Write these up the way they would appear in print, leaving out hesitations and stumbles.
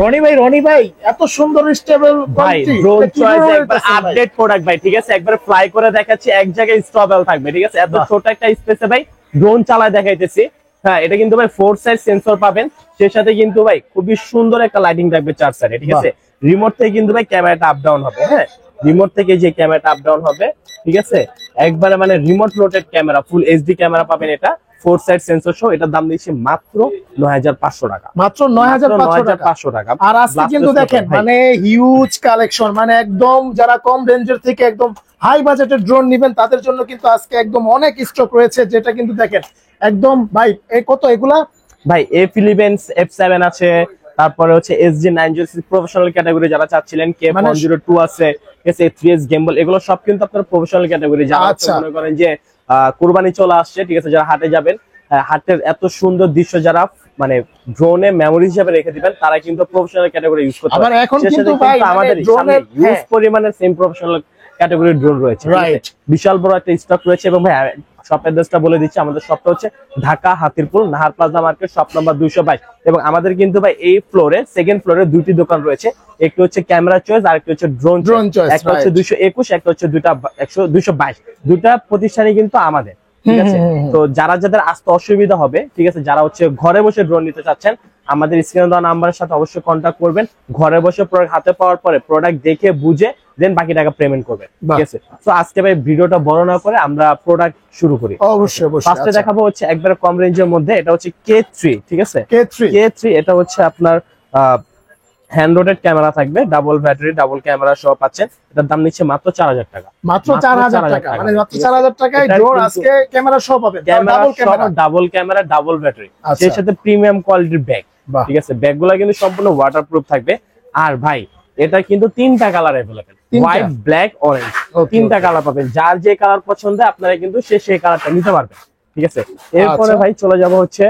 রনি ভাই এত সুন্দর স্টেবল ভাই ড্রোন চয়েস একবার আপডেট প্রোডাক্ট ভাই, ঠিক আছে, একবার ফ্লাই করে দেখাচ্ছি, এক জায়গায় স্টেবল থাকবে, ঠিক আছে, এত ছোট একটা স্পেসে ভাই ড্রোন চালায় দেখাইতেছি। হ্যাঁ, এটা কিন্তু ভাই 4 সাইড সেন্সর পাবেন, সেই সাথে কিন্তু ভাই খুবই সুন্দর একটা লাইটিং থাকবে 4 সাইডে, ঠিক আছে। রিমোট থেকে কিন্তু ভাই ক্যামেরাটা আপ ডাউন হবে। হ্যাঁ, রিমোট থেকে যে ক্যামেরাটা আপ ডাউন হবে, ঠিক আছে, একবারে মানে remote rotate camera, full HD camera পাবেন এটা, 4 সাইড সেন্সর সহ। এটার দাম দিচ্ছি মাত্র 9500 টাকা, মাত্র 9500 টাকা। আর আজকে কিন্তু দেখেন মানে হিউজ কালেকশন, মানে একদম যারা কম রেঞ্জের থেকে একদম হাই বাজেটের ড্রোন নেবেন তাদের জন্য কিন্তু আজকে একদম অনেক স্টক রয়েছে, যেটা কিন্তু দেখেন একদম ভাই কত এগুলা ভাই F11 F7 আছে, তারপরে হচ্ছে SG906 প্রফেশনাল ক্যাটাগরি যারা চাচ্ছিলেন, K102 আছে, S3S গেম্বল, এগুলো সব কিন্তু আপনার প্রফেশনাল ক্যাটাগরি। যারা মনে করেন যে কুরবানি চলে আসছে, ঠিক আছে, যারা হাটে যাবেন, হাটের এত সুন্দর দৃশ্য যারা মানে ড্রোনে মেমোরি হিসেবে রেখে দিবেন, তারা কিন্তু প্রফেশনাল ক্যাটাগরি ইউজ করতে পারবে। এখন কিন্তু ভাই আমাদের ড্রোনের হিউজ পরিমাণে সেম প্রফেশনাল ক্যাটাগরির ড্রোন রয়েছে, বিশাল বড় একটা স্টক রয়েছে। এবং ভাই শপ অ্যাড্রেসটা বলে দিচ্ছি, আমাদের শপটা হচ্ছে Dhaka Hatirpool Nahar plaza market, shop number 222। এবং আমাদের কিন্তু ভাই এই ফ্লোরে, সেকেন্ড ফ্লোরে দুইটি দোকান রয়েছে, একটি হচ্ছে ক্যামেরা চয়েস আর একটি হচ্ছে ড্রোন চয়েস। একটা হচ্ছে 221, একটা হচ্ছে 222। দুইটা প্রতিষ্ঠানই কিন্তু আমাদের, ঠিক আছে। তো যাদের আসতে অসুবিধা হবে, ঠিক আছে, যারা হচ্ছে ঘরে বসে ড্রোন নিতে চাচ্ছেন, আমাদের স্ক্রিনে দেওয়া নাম্বারের সাথে অবশ্যই কন্ট্যাক্ট করবেন। ঘরে বসে প্রোডাক্ট হাতে পাওয়ার পরে প্রোডাক্ট দেখে বুঝে দেন বাকি টাকা পেমেন্ট করবেন, ঠিক আছে। তো আজকে ভাই ভিডিওটা বড় না করে আমরা প্রোডাক্ট শুরু করি। অবশ্যই ফার্স্টে দেখাবো হচ্ছে একবারে কম রেঞ্জের মধ্যে, এটা হচ্ছে K3, ঠিক আছে, K3। এটা হচ্ছে আপনার হ্যান্ড রোটেড ক্যামেরা থাকবে, ডাবল ব্যাটারি, ডাবল ক্যামেরা সহ পাচ্ছেন। এটার দাম নিচ্ছে মাত্র 4000 টাকা, মাত্র 4000 টাকা, মানে মাত্র 4000 টাকায় ড্রোন আজকে ক্যামেরা সহ পাবেন, ডাবল ক্যামেরা, ডাবল ব্যাটারি, সেই সাথে প্রিমিয়াম কোয়ালিটির ব্যাগ, ঠিক আছে। ব্যাগগুলো কিন্তু সম্পূর্ণ ওয়াটারপ্রুফ থাকবে। আর ভাই এটা কিন্তু 3টা colour available, white, black, orange, 3টা কালার পাবেন। যার যে কালার পছন্দ আপনারা কিন্তু সেই কালারটা নিতে পারবেন, ঠিক আছে। এরপরে ভাই চলে যাব হচ্ছে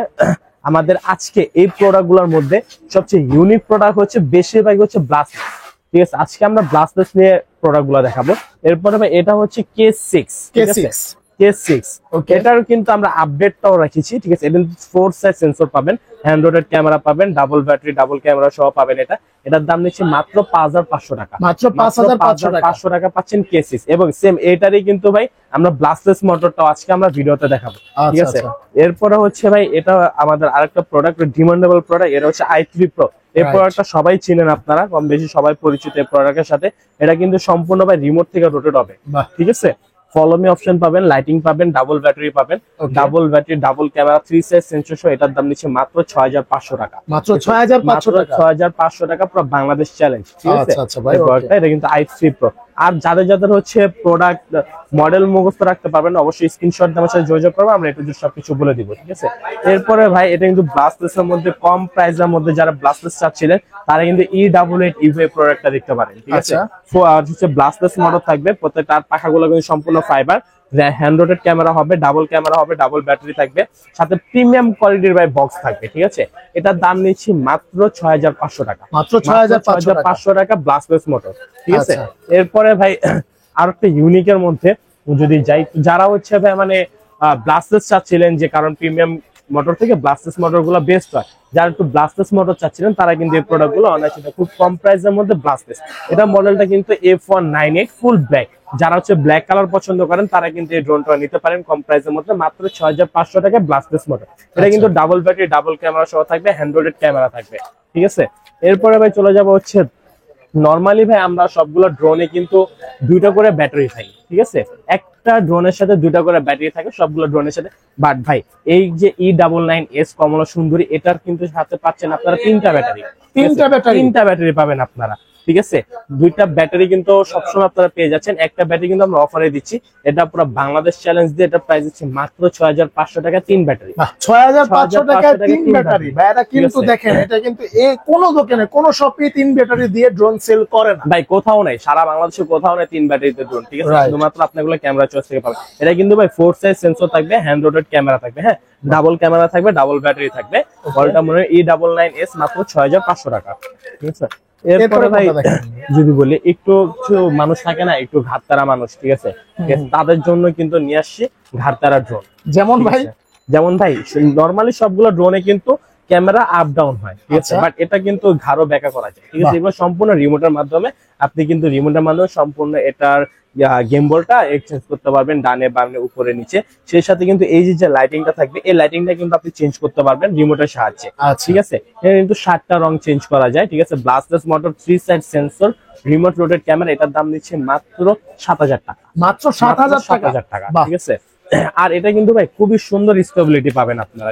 আমাদের আজকে এই প্রোডাক্টগুলোর মধ্যে সবচেয়ে ইউনিক প্রোডাক্ট হচ্ছে বেশিরভাগ হচ্ছে ব্লাস্টলেস, ঠিক আছে। আজকে আমরা ব্লাস্টলেস নিয়ে প্রোডাক্টগুলো দেখাবো। এরপরে ভাই এটা হচ্ছে K6, এটার কিন্তু আমরা আপডেটটাও রেখেছি, ঠিক আছে। এটা 4 সাইড সেন্সর পাবেন, হ্যান্ড রোটেড ক্যামেরা পাবেন, ডাবল ব্যাটারি, ডাবল ক্যামেরা সহ পাবেন। এটার দাম নিচ্ছে মাত্র 5500 টাকা, মাত্র 5500 টাকা পাচ্ছেন K6। এবং সেম এটারই কিন্তু ভাই আমরা ব্লাস্টলেস মোটরটাও আজকে আমরা ভিডিওতে দেখাবো, ঠিক আছে। এরপরে হচ্ছে ভাই এটা আমাদের আরেকটা প্রোডাক্ট, ডিমান্ডেবল প্রোডাক্ট, এটা হচ্ছে i3 Pro। এই প্রোডাক্টটা সবাই চিনেন, আপনারা কম বেশি সবাই পরিচিত এই প্রোডাক্টের সাথে। এটা কিন্তু সম্পূর্ণ ভাই রিমোট থেকে রোটেট হবে, ঠিক আছে। ফলো মি অপশন পাবেন, লাইটিং পাবেন, ডাবল ব্যাটারি পাবেন, double battery, double camera, 3 side sensor সহ। এটার দাম নিচ্ছে মাত্র 6500 টাকা, মাত্র 6500 টাকা, পুরো বাংলাদেশ চ্যালেঞ্জ, ঠিক আছে। এটা কিন্তু i3 Pro। আর যাদের হচ্ছে প্রোডাক্ট মডেল মুখস্থ রাখতে পারবেন, অবশ্যই স্ক্রিনশট দিয়ে আমার সাথে যোগাযোগ করবেন, আমরা একটু সবকিছু বলে দিব, ঠিক আছে। এরপরে ভাই এটা কিন্তু ব্লাস্টলেসের মধ্যে কম প্রাইসের মধ্যে যারা ব্লাস্টলেস চাচ্ছিলেন তারা কিন্তু E88 EVA প্রোডাক্টটা দেখতে পারেন, ঠিক আছে। আর হচ্ছে ব্লাস্টলেস মডেল থাকবে, প্রত্যেকটা পাখাগুলো কিন্তু সম্পূর্ণ ফাইবার, হ্যান্ড রোটেড ক্যামেরা হবে, ডাবল ক্যামেরা হবে, ডাবল ব্যাটারি থাকবে, সাথে প্রিমিয়াম কোয়ালিটির ভাই বক্স থাকবে, ঠিক আছে। এটার দাম নিচ্ছি মাত্র 6500 টাকা, মাত্র 6500 টাকা ব্লাস্টলেস মোটর, ঠিক আছে। এরপরে ভাই আর একটা ইউনিকের মধ্যে যদি যাই, যারা হচ্ছে ভাই মানে ব্লাস্টলেস চাচ্ছিলেন, যে কারণ প্রিমিয়াম মোটর থেকে ব্লাস্টলেস মোটর গুলো বেস্ট হয়, যারা একটু ব্লাস্টলেস মোটর চাচ্ছিলেন তারা কিন্তু এই প্রোডাক্ট গুলো অনায়াসে খুব কম প্রাইসের মধ্যে ব্লাস্টলেস। এটা মডেলটা কিন্তু F198 ফুল ব্ল্যাক। যারা হচ্ছে ব্ল্যাক কালার পছন্দ করেন তারা কিন্তু এই ড্রোনটা নিতে পারেন কম প্রাইসের মধ্যে, মাত্র 6500 টাকা ব্লাস্টলেস মোটর। এটা কিন্তু ডাবল ব্যাটারি, ডাবল ক্যামেরা সহ থাকবে, হ্যান্ড রোটেড ক্যামেরা থাকবে, ঠিক আছে। এরপরে ভাই চলে যাব হচ্ছে নরমালি ভাই আমরা সবগুলো ড্রোনে কিন্তু 2টা করে ব্যাটারি থাকে, ঠিক আছে। একটা ড্রোনের সাথে 2টা করে ব্যাটারি থাকে সবগুলো ড্রোনের সাথে। বাট ভাই এই যে E99S কমলা সুন্দরী, এটার কিন্তু সাথে পাচ্ছেন আপনারা 3টা ব্যাটারি পাবেন আপনারা, ঠিক আছে। 2টা ব্যাটারি কিন্তু সবসময় আপনারা পেয়ে যাচ্ছেন। একটা ব্যাটারি কিন্তু আমরা অফারে দিচ্ছি, এটা পুরো বাংলাদেশ চ্যালেঞ্জ দিয়ে এটা প্রাইস দিচ্ছি মাত্র 6500 টাকা 3 ব্যাটারি, 6500 টাকা 3 ব্যাটারি। ভাই এটা কিন্তু দেখেন, এটা কিন্তু এই কোন দোকানে কোন শপে 3 ব্যাটারি দিয়ে ড্রোন সেল করে না ভাই, কোথাও নাই, সারা বাংলাদেশে কোথাও নাই 3 ব্যাটারিতে ড্রোন, ঠিক আছে। শুধুমাত্র আপনাগুলো ক্যামেরা চয়েস থেকে পাবেন। এটা কিন্তু ভাই 4 সাইজ সেন্সর থাকবে, হ্যান্ড রোটেড ক্যামেরা থাকবে, হ্যাঁ, ডাবল ক্যামেরা থাকবে, ডাবল ব্যাটারি থাকবে। মডেলটা মনে হয় E99S, মাত্র 6500 টাকা, ঠিক আছে। এরপরে ভাই যদি বলি একটু মানুষ থাকে না, একটু ঘাটতারা মানুষ, ঠিক আছে, তাদের জন্য কিন্তু নিয়ে আসছি ঘাটতারা ড্রোন। যেমন ভাই নরমালি সবগুলো ড্রোনে কিন্তু ক্যামেরা আপ ডাউন হয়, ঠিক আছে, বাট এটা কিন্তু ঘাড়ো ব্যাকা করা যায়, ঠিক আছে। এগুলো সম্পূর্ণ রিমোটের মাধ্যমে, আপনি কিন্তু রিমোটের মাধ্যমে সম্পূর্ণ এটার গেম বলটা এক্সচেঞ্জ করতে পারবেন ডানে বামে উপরে নিচে। সেই সাথে কিন্তু এই যে লাইটিংটা থাকবে, এই লাইটিংটা কিন্তু আপনি চেঞ্জ করতে পারবেন রিমোটের সাহায্যে, ঠিক আছে। এখানে কিন্তু 7টা রং চেঞ্জ করা যায়, ঠিক আছে। ব্লাস্টলেস motor, 3 side sensor, remote rotate camera, এটার দাম দিচ্ছে মাত্র 7,000 টাকা, মাত্র 7,000 টাকা, ঠিক আছে। আর এটা কিন্তু ভাই খুবই সুন্দর স্টেবিলিটি পাবেন আপনারা।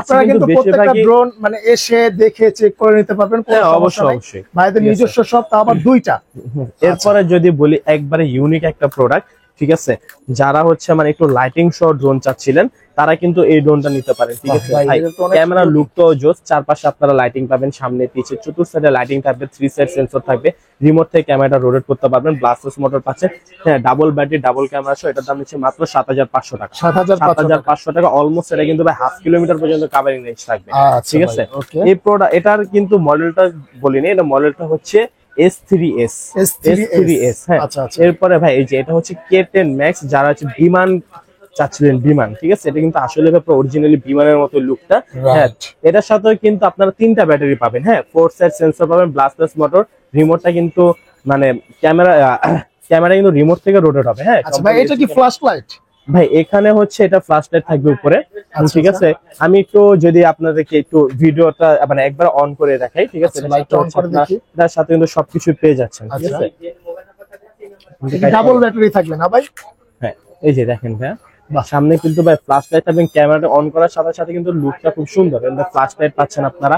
আপনারা কিন্তু প্রত্যেকটা ড্রোন মানে এসে দেখে চেক করে নিতে পারবেন, অবশ্যই ভাইদের নিজস্ব সব, তা আবার 2টা। এরপরে যদি বলি একবারে ইউনিক একটা প্রোডাক্ট, ঠিক আছে, যারা হচ্ছে মানে একটু লাইটিং সহ ড্রোন চাচ্ছিলেন তারা কিন্তু এই ড্রোনটা নিতে পারেন, ঠিক আছে। ক্যামেরা লুক তো জোস, চারপাশে আপনারা লাইটিং পাবেন, সামনে পিছে চতুর্থ সাইডে লাইটিং থাকবে, 3 সাইড সেন্সর থাকবে, রিমোট থেকে ক্যামেরাটা রোটেট করতে পারবেন, ব্লাস্টলেস মোটর পাচ্ছেন, হ্যাঁ, ডাবল ব্যাটারি ডাবল ক্যামেরা সহ। এটার দাম হচ্ছে মাত্র 7,500 টাকা, 7,500 টাকা। অলমোস্ট এটা কিন্তু ভাই 1/2 কিলোমিটার পর্যন্ত কাভারিং রেঞ্জ থাকবে, ঠিক আছে। এই প্রোডাক্ট, এটার কিন্তু মডেলটা বলিনি, এটা মডেলটা হচ্ছে S3S, হ্যাঁ। এরপরে ভাই এই যে এটা হচ্ছে K10 Max, যারা হচ্ছে বিমান চাচ্ছিলেন, বিমান, ঠিক আছে। এটা কিন্তু আসলে অরিজিনালি বিমানের মতো লুকটা, হ্যাঁ। এটার সাথে কিন্তু আপনারা 3টা ব্যাটারি পাবেন, হ্যাঁ, 4 সাইড সেন্সর পাবেন, ব্লাস্টলেস মোটর, রিমোটটা কিন্তু মানে ক্যামেরা কিন্তু রিমোট থেকে রোটেট হবে, হ্যাঁ। ভাই এটা কি ফ্ল্যাশ লাইট? ভাই এখানে হচ্ছে এটা ফ্ল্যাশ লাইট থাকবে উপরে, ঠিক আছে। আমি একটু যদি আপনাদেরকে একটু ভিডিওটা মানে একবার অন করে দেখাই, ঠিক আছে। এটার সাথে কিন্তু সবকিছু পেয়ে যাচ্ছেন, ঠিক আছে। ডাবল ব্যাটারি থাকবে না ভাই? হ্যাঁ, এই যে দেখেন ভাই, সামনে কিন্তু ভাই ফ্ল্যাশ লাইট এবং ক্যামেরাটা অন করার সাথে সাথে কিন্তু লুকটা খুব সুন্দর। ফ্ল্যাশ লাইট পাচ্ছেন আপনারা,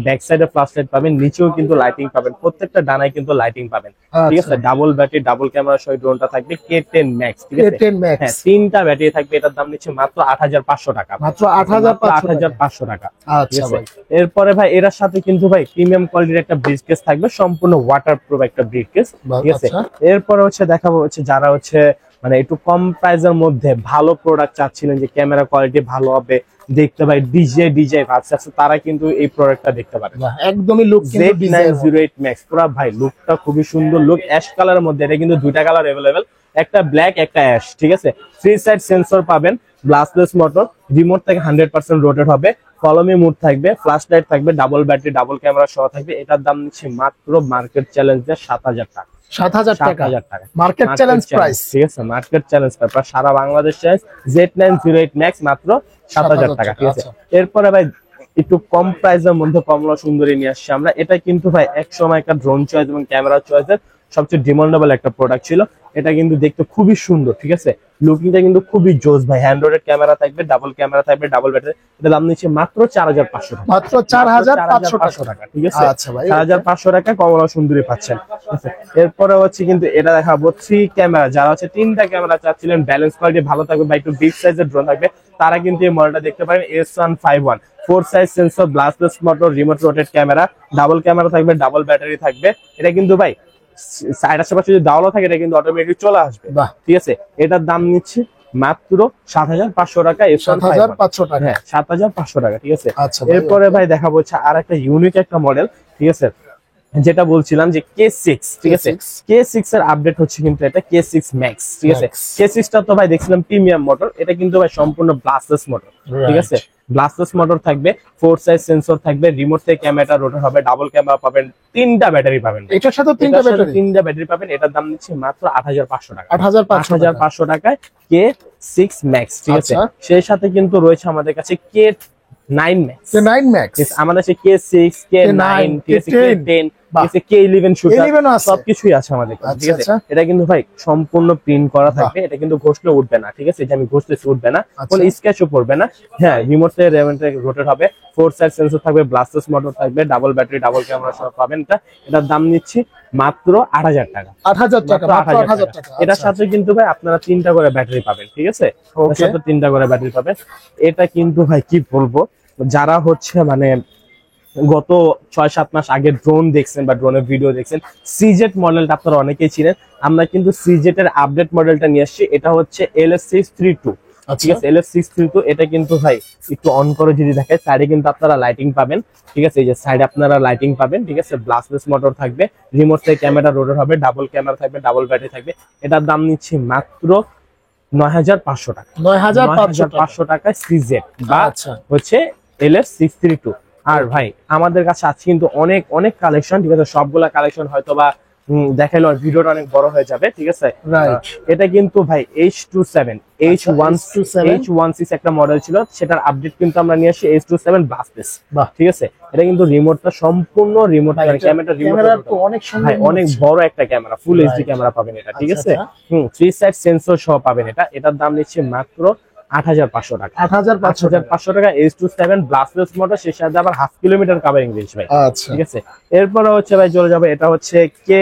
ব্যাক সাইডে ফ্ল্যাশ লাইট পাবেন, নিচেও কিন্তু লাইটিং পাবেন, প্রত্যেকটা ডানায় কিন্তু লাইটিং পাবেন, ঠিক আছে। ডাবল ব্যাটারি ডাবল ক্যামেরা সহ ড্রোনটা থাকবে K10 Max, ঠিক আছে। হ্যাঁ, 3টা ব্যাটারি থাকবে, এটার দাম নিচ্ছে মাত্র 8,500 টাকা, মাত্র 8,500 টাকা, ঠিক আছে। এরপরে ভাই এর সাথে কিন্তু ভাই প্রিমিয়াম কোয়ালিটির একটা ব্রিজ কেস থাকবে, সম্পূর্ণ ওয়াটারপ্রুফ একটা ব্রিজ কেস, ঠিক আছে। এরপরে হচ্ছে দেখাবো হচ্ছে যারা হচ্ছে মানে একটু কম প্রাইসের মধ্যে ভালো প্রোডাক্ট চাচ্ছিলেন, যে ক্যামেরা কোয়ালিটি ভালো হবে দেখতে, ভাই ডিজে ভাবছে, তারা কিন্তু এই প্রোডাক্টটা দেখতে পারেন। একদমই লুক Z908 Max, পুরো ভাই লুকটা খুবই সুন্দর লুক, অ্যাশ কালারের মধ্যে। এটা কিন্তু 2টা কালার अवेलेबल, একটা ব্ল্যাক একটা অ্যাশ, ঠিক আছে। 3 সাইড সেন্সর পাবেন, ব্লাস্টলেস মোটর, রিমোট থেকে 100% রোটেট হবে, ফলো মি মোড থাকবে, ফ্ল্যাশ লাইট থাকবে, ডাবল ব্যাটারি ডাবল ক্যামেরা সহ থাকবে। এটার দাম নিচ্ছে মাত্র মার্কেট চ্যালেঞ্জে 7,000 টাকা, 7,000 টাকা মার্কেট চ্যালেঞ্জ প্রাইস, ঠিক আছে। মার্কেট চ্যালেঞ্জ প্রাইস সারা বাংলাদেশ চ্যালেঞ্জ, Z908 Max মাত্র 7,000 টাকা, ঠিক আছে। এরপরে ভাই একটু কম প্রাইসের মধ্যে কমলা সুন্দরী নিয়ে আসছি আমরা। এটা কিন্তু ভাই এক সময় একটা ড্রোন চয়েস এবং ক্যামেরা চয়েসের সবচেয়ে ডিমান্ডেবল একটা প্রোডাক্ট ছিল। এটা কিন্তু দেখতে খুবই সুন্দর, ঠিক আছে। লুকিংটা কিন্তু খুবই জোস ভাই, হ্যান্ড রোটেড ক্যামেরা থাকবে, ডাবল ক্যামেরা থাকবে, ডাবল ব্যাটারি। এটা দাম নিচ্ছে মাত্র 4,500 টাকা, মাত্র 4,500 টাকা, ঠিক আছে। আচ্ছা ভাই, 4,500 টাকা কমলা সুন্দরী পাচ্ছেন, ঠিক আছে। এরপরে হচ্ছে কিন্তু এটা দেখাবো 3 ক্যামেরা, যারা হচ্ছে 3টা ক্যামেরা চাচ্ছিলেন, ব্যালেন্স কোয়ালিটি ভালো থাকবে বা একটু বিগ সাইজের ড্রোন থাকবে, তারা কিন্তু এই মডেলটা দেখতে পারেন। S151 4 size sensor, ব্লাস্টলেস motor, remote rotate camera, double camera থাকবে, ডাবল ব্যাটারি থাকবে। এটা কিন্তু ভাই সাইড আশেপাশে যদি দাওয়ালো থাকে এটা কিন্তু অটোমেটিক চলে আসবে, ঠিক আছে। এটার দাম নিচ্ছে মাত্র 7,500 টাকা, 7,500 টাকা, হ্যাঁ 7,500 টাকা, ঠিক আছে। আচ্ছা, এরপরে ভাই দেখাবো হচ্ছে আর একটা ইউনিক একটা মডেল, ঠিক আছে, যেটা বলছিলাম যে K6, ঠিক আছে। K6 এর আপডেট হচ্ছে কিন্তু এটা K6 Max, ঠিক আছে। K6 টা তো ভাই দেখছিলাম প্রিমিয়াম মোটর, এটা কিন্তু ভাই সম্পূর্ণ ব্লাস্টলেস মোটর, ঠিক আছে। ব্লাস্টলেস মোটর থাকবে, 4 সাইজ সেন্সর থাকবে, রিমোট থেকে ক্যামেরাটা রোটেট হবে, ডাবল ক্যামেরা পাবেন, 3টা ব্যাটারি পাবেন, এটার সাথে 3টা ব্যাটারি পাবেন। এটার দাম নিচ্ছে মাত্র 8,500 টাকা, 8,500 টাকায় K6 Max, ঠিক আছে। সেই সাথে কিন্তু রয়েছে আমাদের কাছে K9 Max, আমাদের কাছে K6, K9, K10, K11 shooter সবকিছুই আছে আমাদের, ঠিক আছে। এটা কিন্তু ভাই সম্পূর্ণ প্রিন্ট করা থাকবে, এটা কিন্তু ঘষলে উঠবে না, ঠিক আছে। এটা আমি ঘষলে উঠবে না, কোনো স্ক্র্যাচও পড়বে না, হ্যাঁ। রিমোট থেকে রোটেট হবে, 4 সাইড সেন্সর থাকবে, ব্লাস্টলেস মোটর থাকবে, ডাবল ব্যাটারি ডাবল ক্যামেরা সহ পাবেন। এটার দাম নিচ্ছি মাত্র 8,000 টাকা, 8,000 টাকা। এটার সাথে কিন্তু ভাই আপনারা 3টা করে ব্যাটারি পাবেন, ঠিক আছে। এর সাথে 3টা করে ব্যাটারি পাবেন। এটা কিন্তু ভাই কি বলবো, যারা হচ্ছে মানে গত 6-7 মাস আগে ড্রোন দেখছেন বা ড্রোনের ভিডিও দেখছেন, সিজেট মডেলটা আপনারা অনেকেই ছিলেন। আমরা কিন্তু সিজেট এর আপডেট মডেলটা নিয়ে আসছি, এটা হচ্ছে LS632, ঠিক আছে। LS632 এটা কিন্তু ভাই একটু অন করে যদি দেখেন, সাইডে কিন্তু আপনারা লাইটিং পাবেন, ঠিক আছে। এই যে সাইডে আপনারা লাইটিং পাবেন, ঠিক আছে। ব্লাস্টলেস মোটর থাকবে, রিমোট থেকে ক্যামেরা রোটেট হবে, ডাবল ক্যামেরা থাকবে, ডাবল ব্যাটারি থাকবে। এটার দাম নিচ্ছি মাত্র 9,500 টাকা, 9,500 টাকা সিজেট বা হচ্ছে LF632। আর ভাই আমাদের কাছে আছে কিন্তু অনেক অনেক কালেকশন, ঠিক আছে, সবগুলা কালেকশন হয়তো বা দেখাইলো ভিডিওটা অনেক বড় হয়ে যাবে, ঠিক আছে। এটা কিন্তু ভাই H27 H16 একটা মডেল ছিল, সেটার আপডেট কিন্তু আমরা নিয়ে আসি H27 ব্লাস্টেস, ঠিক আছে। এটা কিন্তু রিমোটটা সম্পূর্ণ রিমোট, ক্যামেরা অনেক সুন্দর, অনেক বড় একটা ক্যামেরা, ফুল এইচডি ক্যামেরা পাবেন এটা, ঠিক আছে। 3 সাইড সেন্সর সহ পাবেন এটা। এটার দাম নিচ্ছে মাত্র ৮৫০০ টাকা। ৮৫০০ টাকা H27 ব্লাস্টলেস মোটর, সেই সাথে আবার 1/2 কিলোমিটার কভারিং রেঞ্জ ভাই, ঠিক আছে। এরপরে হচ্ছে ভাই চলে যাবে, এটা হচ্ছে কে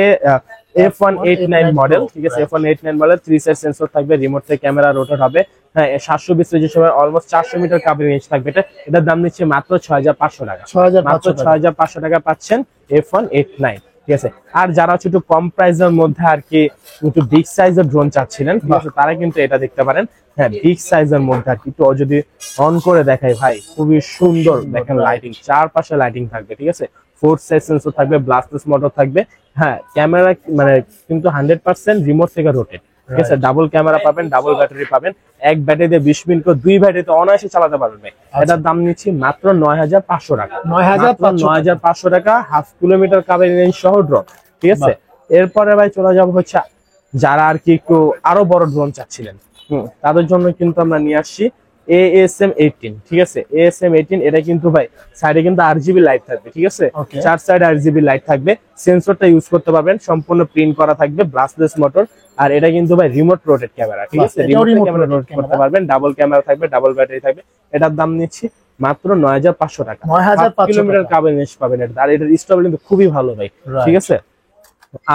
F189 মডেল, ঠিক আছে। F189 মডেল 3 সাইড সেন্সর থাকবে, রিমোট থেকে ক্যামেরা রোটেট হবে, হ্যাঁ 720 resolution, almost 400 meter covering range থাকবে এটা। এটার দাম নিচ্ছে মাত্র ৬৫০০ টাকা। মাত্র ৬৫০০ টাকা পাচ্ছেন F189, ঠিক আছে। আর যারা হচ্ছে একটু কম প্রাইসের মধ্যে আর কি একটু বিগ সাইজের ড্রোন চাচ্ছিলেন, ঠিক আছে, তারা কিন্তু এটা দেখতে পারেন। হ্যাঁ বিগ সাইজের মধ্যে আর কি একটু যদি অন করে দেখাই ভাই, খুবই সুন্দর দেখেন, লাইটিং চারপাশে লাইটিং থাকবে, ঠিক আছে। 4 সাইজ সেন্সর থাকবে, ব্লাস্টলেস মোটর থাকবে, হ্যাঁ ক্যামেরা মানে কিন্তু 100% রিমোট থেকে রোটেট, ঠিক আছে। ডাবল ক্যামেরা পাবেন, ডাবল ব্যাটারি পাবেন, এক ব্যাটারি দিয়ে 20 মিনিট করে 2 ব্যাটারিতে অনায়াসে চালাতে পারবেন। এটার দাম নিচ্ছি মাত্র ৯৫০০ টাকা। ৯৫০০ টাকা, 1/2 কিলোমিটার কভারিং রেঞ্জ সহ ড্রোন, ঠিক আছে। এরপরে ভাই চলে যাবো হচ্ছে যারা আর কি একটু আরো বড় ড্রোন চাচ্ছিলেন, তাদের জন্য কিন্তু আমরা নিয়ে আসছি ASM18, ঠিক আছে। ASM18 এটা কিন্তু ভাই সাইডে কিন্তু RGB লাইট থাকবে, ঠিক আছে। 4 সাইডে RGB লাইট থাকবে, সেন্সরটা ইউজ করতে পারবেন, সম্পূর্ণ প্রিন্ট করা থাকবে, ব্রাশলেস মোটর। আর এটা কিন্তু ভাই রিমোট রোটেট ক্যামেরা, ঠিক আছে। রিমোট ক্যামেরা রোটেট করতে পারবেন, ডাবল ক্যামেরা থাকবে, ডাবল ব্যাটারি থাকবে। এটার দাম নিচ্ছি মাত্র ৯৫০০ টাকা। 9৫০০ কিলোমিটার কভারিং রেঞ্জ পাবেন এটা। আর এটার স্টপ কিন্তু খুবই ভালো ভাই, ঠিক আছে।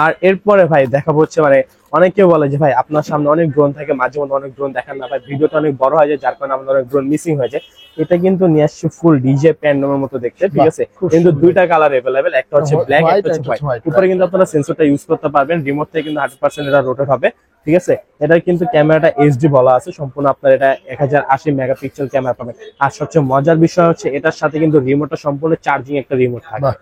আর এরপরে ভাই দেখাবো হচ্ছে মানে অনেকে বলে যে ভাই আপনার সামনে অনেক ড্রোন থাকে, মাঝে মধ্যে অনেক ড্রোন দেখান না ভাই, ভিডিওটা অনেক বড় হয়ে যায়, যার কারণে আমাদের অনেক ড্রোন মিসিং হয়ে যায়। এটা কিন্তু নিয়ে আসছে ফুল ডিজে প্যান্ডমের মতো দেখতে, ঠিক আছে। কিন্তু দুইটা কালার अवेलेबल, একটা হচ্ছে ব্ল্যাক, একটা হচ্ছে হোয়াইট। উপরে কিন্তু আপনারা সেন্সরটা ইউজ করতে পারবেন, রিমোট থেকে কিন্তু 100% এটা রোটেট হবে, ঠিক আছে। এটা কিন্তু ক্যামেরাটা HD বলা আছে, সম্পূর্ণ আপনার এটা 1080 মেগাপিক্সেল ক্যামেরা পাবেন। আর সবচেয়ে মজার বিষয় হচ্ছে এটার সাথে কিন্তু রিমোটটা সম্পূর্ণ চার্জিং একটা রিমোট থাকবে,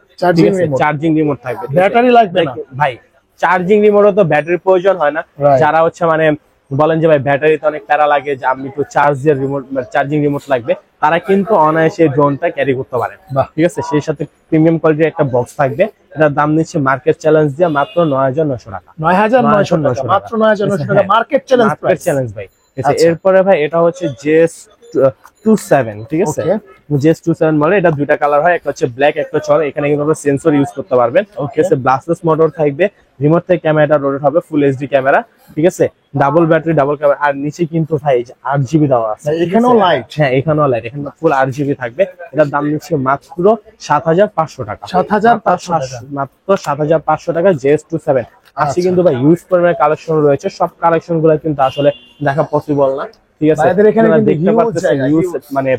চার্জিং রিমোট থাকবে, ব্যাটারি লাগবে না ভাই। চার্জিং রিমোটও তো ব্যাটারির প্রয়োজন হয় না। যারা হচ্ছে মানে বলেন যে ভাই ব্যাটারিতে অনেক প্যারা লাগে, যে আমি একটু চার্জের রিমোট, চার্জিং রিমোট লাগবে, তারা কিন্তু অনায়াসে ড্রোনটা ক্যারি করতে পারে, ঠিক আছে। সেই সাথে প্রিমিয়াম কোয়ালিটির একটা বক্স থাকবে। এটার দাম নিচ্ছে মার্কেট চ্যালেঞ্জ দিয়ে মাত্র ৯৯০০ টাকা। ৯৯০০ মাত্র ৯৯০০ টাকা মার্কেট চ্যালেঞ্জ ভাই। এরপরে ভাই এটা হচ্ছে JS27, ঠিক আছে। JS27 মানে এটা দুইটা কালার হয়, একটা হচ্ছে ব্ল্যাক, একটা হচ্ছে, এখানে কিন্তু সেন্সর ইউজ করতে পারবেন, ঠিক আছে। ব্লাস্টলেস মোটর থাকবে, রিমোট থেকে ক্যামেরাটা রোটেট হবে, ফুল HD ক্যামেরা, ঠিক আছে। Double battery, double camera. আর নিচে কিন্তু ভাই 8GB দেওয়া আছে, এখানেও লাইট, হ্যাঁ এখানেও লাইট, এখানে ফুল 8GB থাকবে। এটার দাম নিচ্ছে মাত্র ৭৫০০ টাকা। ৭৫০০, মাত্র ৭৫০০ টাকা JS27। আজকে কিন্তু ভাই ইউজ পরিমাণে কালেকশন রয়েছে, সব কালেকশন গুলো কিন্তু আসলে দেখা পসিবল না, ঠিক আছে। দেখতে পাচ্ছেন ইউজ মানে।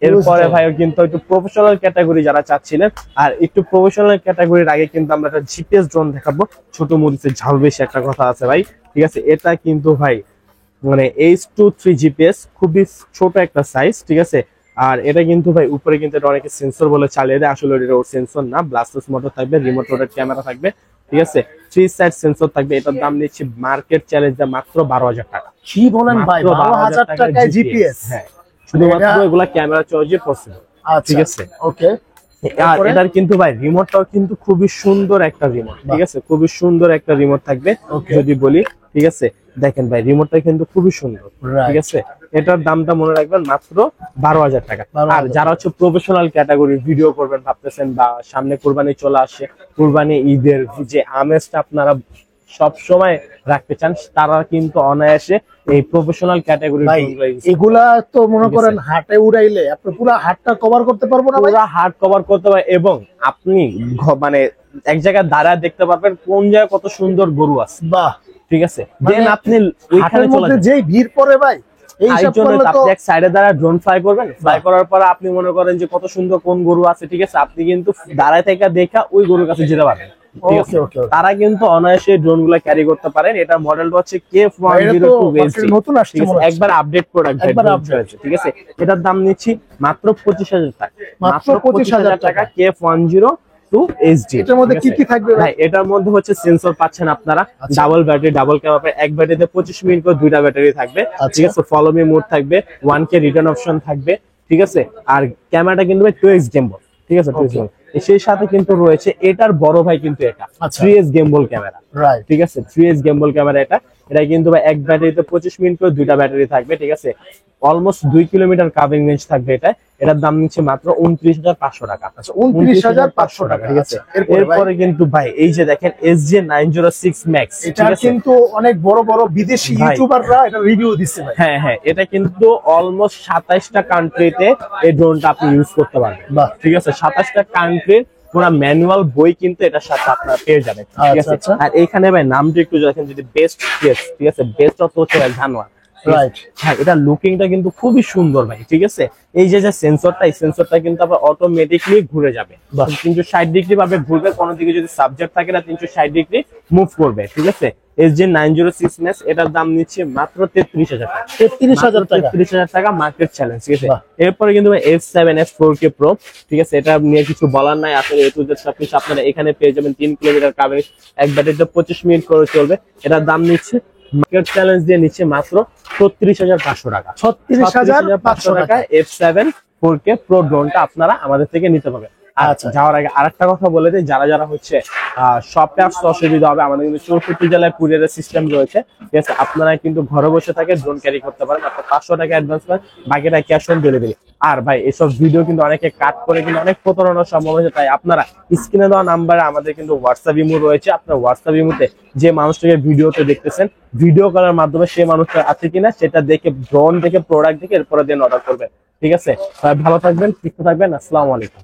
এরপরে ভাই কিন্তু একটু প্রফেশনাল ক্যাটাগরি যারা চাচ্ছিলেন, আর একটু প্রফেশনাল ক্যাটাগরির আগে কিন্তু আমরা একটা জিপিএস ড্রোন দেখাবো। ছোট মরিচের ঝাল বেশি একটা কথা আছে ভাই, ঠিক আছে। এটা কিন্তু ভাই মানে H23 জিপিএস, খুবই ছোট একটা সাইজ, ঠিক আছে। আর এটা কিন্তু ভাই উপরে কিন্তু এটা অনেকে সেন্সর বলে চালিয়ে দেয়, আসলে এটা ওর সেন্সর না, ব্লাস্টলেস মোটর থাকবে, রিমোট রোটেট ক্যামেরা থাকবে, ঠিক আছে। 3 সাইড সেন্সর থাকবে। এটার দাম নিচ্ছে মার্কেট চ্যালেঞ্জ মাত্র ১২০০০ টাকা। কি বলেন ভাই, ১২০০০ টাকায় জিপিএস? হ্যাঁ, শুধুমাত্র এগুলা ক্যামেরা চার্জে পসিবল, ঠিক আছে। ওকে। আর এটার কিন্তু ভাই রিমোটটাও কিন্তু খুবই সুন্দর একটা রিমোট, ঠিক আছে। খুবই সুন্দর একটা রিমোট থাকবে যদি বলি, ঠিক আছে। দেখেন ভাই রিমোটটা কিন্তু খুবই সুন্দর, ঠিক আছে। এটার দামটা মনে রাখবেন মাত্র ১২০০০ টাকা। আর যারা হচ্ছে প্রফেশনাল ক্যাটাগরি ভিডিও করবেন ভাবতেছেন, বা সামনে কুরবানি চলে আসে, কুরবানি ঈদের যে আমেজটা আপনারা সব সময় রাখতে চান, তারা কিন্তু অনায়াসে এই প্রফেশনাল ক্যাটাগরি এগুলা তো মনে করেন হাটে উড়াইলে আপনি পুরো হাটটা কভার করতে পারবো না, পুরো হাট কভার করতে পারবেন। এবং আপনি মানে এক জায়গায় দাঁড়ায় দেখতে পারবেন কোন জায়গায় কত সুন্দর গরু আছে, বাহ, ঠিক আছে। দেন আপনি ওইখানে চলে যান, যেই ভিড় পড়ে ভাই, এই জন্য আপনি এক সাইডে দাঁড়া ড্রোন ফ্লাই করবেন, ফ্লাই করার পর আপনি মনে করেন যে কত সুন্দর কোন গরু আছে, ঠিক আছে। আপনি কিন্তু দাঁড়ায় থেকে দেখা ওই গরুর কাছে যেতে পারবেন, ঠিক আছে। তারা কিন্তু অনায়াসে ড্রোন গুলা ক্যারি করতে পারেন। এটা মডেলটা হচ্ছে KF102 নতুন আসছে, একবার আপডেট প্রোডাক্ট, ঠিক আছে। এটার দাম নিচ্ছি মাত্র ২৫০০০ টাকা। মাত্র ২৫০০০ টাকা KF102 HD। এটার মধ্যে কি কি থাকবে ভাই? এটার মধ্যে হচ্ছে সেন্সর পাচ্ছেন আপনারা, ডাবল ব্যাটারি, ডাবল ক্যামেরা, এক ব্যাটারিতে 25 মিনিট করে দুইটা ব্যাটারি থাকবে, ঠিক আছে। ফলো মি মোড থাকবে, 1K রিটার্ন অপশন থাকবে, ঠিক আছে। আর ক্যামেরাটা কিন্তু ভাই 2x গেমবল, ঠিক আছে, 2x গেমবল। সেই সাথে কিন্তু রয়েছে এটার বড় ভাই কিন্তু এটা 3s গেমবল ক্যামেরা, রাইট, ঠিক আছে, 3s গেমবল ক্যামেরা এটা। এটা কিন্তু ভাই এক ব্যাটারিতে 25 মিনিট করে 2টা ব্যাটারি থাকবে, ঠিক আছে। অলমোস্ট 2 কিলোমিটার কাভিং রেঞ্জ থাকবে এটা। এটার দাম নিচ্ছে মাত্র 29,500 টাকা। আচ্ছা 29,500 টাকা, ঠিক আছে। আচ্ছা, এরপরে কিন্তু ভাই এই যে দেখেন SJ906 Max, এটা কিন্তু অনেক বড় বড় বিদেশি ইউটিউবাররা এটা রিভিউ দিচ্ছে ভাই। হ্যাঁ হ্যাঁ, এটা কিন্তু অলমোস্ট 27টা কান্ট্রিতে এই ড্রোনটা আপনি ইউজ করতে পারবেন, ঠিক আছে। 27টা কান্ট্রির পুরো ম্যানুয়াল বই কিন্তু এটার সাথে আপনারা পেয়ে যাবেন, ঠিক আছে। আর এখানে ভাই নামটা একটু দেখেন, যদি বেস্ট কেস, ঠিক আছে, বেস্ট অফ হচ্ছে জানোয়ার, রাইট। হ্যাঁ, এটা লুকিংটা কিন্তু খুবই সুন্দর ভাই, ঠিক আছে। এই যে সেন্সরটা, এই সেন্সরটা কিন্তু আবার অটোমেটিকলি ঘুরে যাবে, 360 ডিগ্রি ভাবে ঘুরবে। কোনো দিকে যদি সাবজেক্ট থাকে না 360 ডিগ্রি মুভ করবে, ঠিক আছে। SJ906 Max, এটার দাম নিচ্ছে মাত্র 33,000 টাকা, 33,000 টাকা মার্কেট চ্যালেঞ্জ, ঠিক আছে। এরপরে কিন্তু F7S 4K Pro, ঠিক আছে, এটা নিয়ে কিছু বলার নাই আসলে। এ টু জেড সবকিছু আপনারা এখানে পেয়ে যাবেন। 3 কিলোমিটার কাভারেজ, এক ব্যাটারিতে 25 মিনিট করে চলবে। এটার দাম নিচ্ছে মার্কেট চ্যালেঞ্জ দিয়ে নিচ্ছে মাত্র 36,500 টাকা, 36,500 টাকা F7 4K Pro ড্রোনটা আপনারা আমাদের থেকে নিতে পারবেন। আচ্ছা, যাওয়ার আগে আরেকটা কথা বলে দিই, যারা যারা হচ্ছে শপে আসতে অসুবিধা হবে, আমাদের কিন্তু 64 জেলায় কুরিয়ারের সিস্টেম রয়েছে, ঠিক আছে। আপনারা কিন্তু ঘরে বসে থেকে ড্রোন ক্যারি করতে পারেন। আপনার 500 টাকা অ্যাডভান্স করেন, বাকিটা ক্যাশ অন ডেলিভারি। আর ভাই এসব ভিডিও কিন্তু অনেকে কাট করে কিন্তু অনেক প্রতারণার সম্ভব হয়েছে, তাই আপনারা স্ক্রিনে দেওয়া নাম্বারে আমাদের কিন্তু হোয়াটসঅ্যাপ ইমো রয়েছে। আপনার হোয়াটসঅ্যাপ ইমোতে যে মানুষটাকে ভিডিওতে দেখতেছেন, ভিডিও করার মাধ্যমে সেই মানুষটা আছে কিনা সেটা দেখে, ড্রোন দেখে, প্রোডাক্ট দেখে এরপরে দেন অর্ডার করবেন, ঠিক আছে। ভালো থাকবেন, সুস্থ থাকবেন, আসসালামু আলাইকুম।